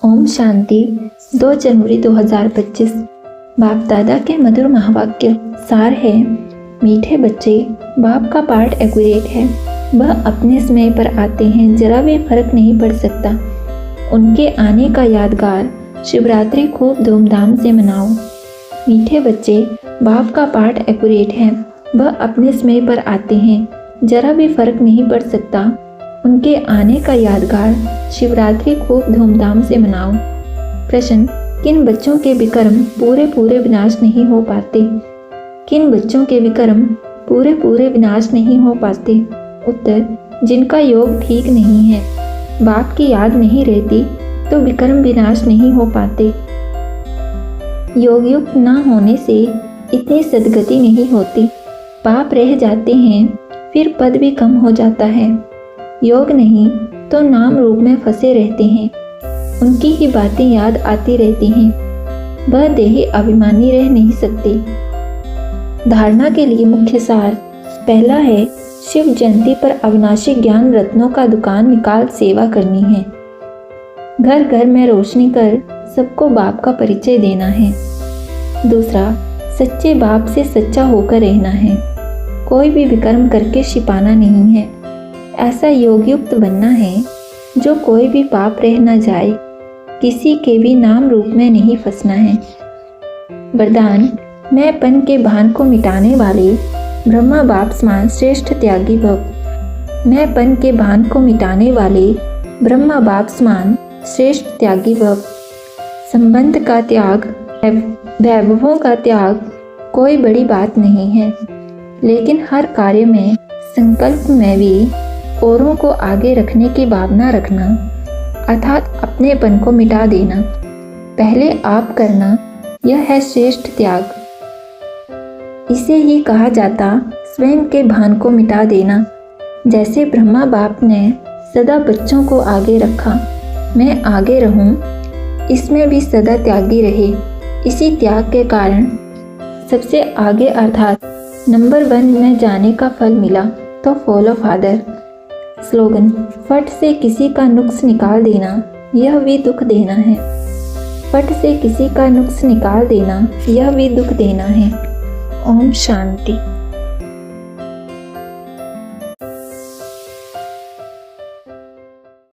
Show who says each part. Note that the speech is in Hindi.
Speaker 1: ओम शांति। 2 जनवरी 2025। बाप दादा के मधुर महावाक्य सार है। मीठे बच्चे, बाप का पाठ एक्यूरेट है। वह अपने समय पर आते हैं, जरा भी फर्क नहीं पड़ सकता। उनके आने का यादगार शिवरात्रि खूब धूमधाम से मनाओ। मीठे बच्चे, बाप का पाठ एक्यूरेट है। वह अपने समय पर आते हैं, जरा भी फर्क नहीं पड़ सकता। उनके आने का यादगार शिवरात्रि खूब धूमधाम से मनाओ। प्रश्न: किन बच्चों के विकर्म पूरे विनाश नहीं हो पाते? किन बच्चों के विकर्म पूरे विनाश नहीं हो पाते? उत्तर: जिनका योग ठीक नहीं है, बाप की याद नहीं रहती, तो विकर्म विनाश नहीं हो पाते। योग युक्त न होने से इतनी सद्गति नहीं होती। पाप रह जाते हैं, फिर पद भी कम हो जाता है। योग नहीं तो नाम रूप में फंसे रहते हैं। उनकी ही बातें याद आती रहती हैं। वह देही अभिमानी रह नहीं सकते। धारणा के लिए मुख्य सार: पहला है, शिव जयंती पर अविनाशी ज्ञान रत्नों का दुकान निकाल सेवा करनी है। घर घर में रोशनी कर सबको बाप का परिचय देना है। दूसरा, सच्चे बाप से सच्चा होकर रहना है। कोई भी विकर्म करके छिपाना नहीं है। ऐसा योग युक्त बनना है जो कोई भी पाप रह न जाए। किसी के भी नाम रूप में नहीं फंसना है। वरदान: मैंपन के भान को मिटाने वाले ब्रह्मा बाप समान श्रेष्ठ त्यागी भव। मैंपन के भान को मिटाने वाले ब्रह्मा बाप समान श्रेष्ठ त्यागी भव। संबंध का त्याग, वैभवों का त्याग कोई बड़ी बात नहीं है, लेकिन हर कार्य में संकल्प में भी औरों को आगे रखने की भावना रखना, अर्थात अपनेपन को मिटा देना। पहले आप करना, यह है श्रेष्ठ त्याग। इसे ही कहा जाता स्वयं के भान को मिटा देना। जैसे ब्रह्मा बाप ने सदा बच्चों को आगे रखा, मैं आगे रहूं, इसमें भी सदा त्यागी रहे। इसी त्याग के कारण सबसे आगे अर्थात नंबर 1 में जाने का फल मिला, तो फॉलो फादर। स्लोगन: फट से किसी का नुक्स निकाल देना, यह भी दुख देना है। फट से किसी का नुक्स निकाल देना, यह भी दुख देना है। ओम शांति।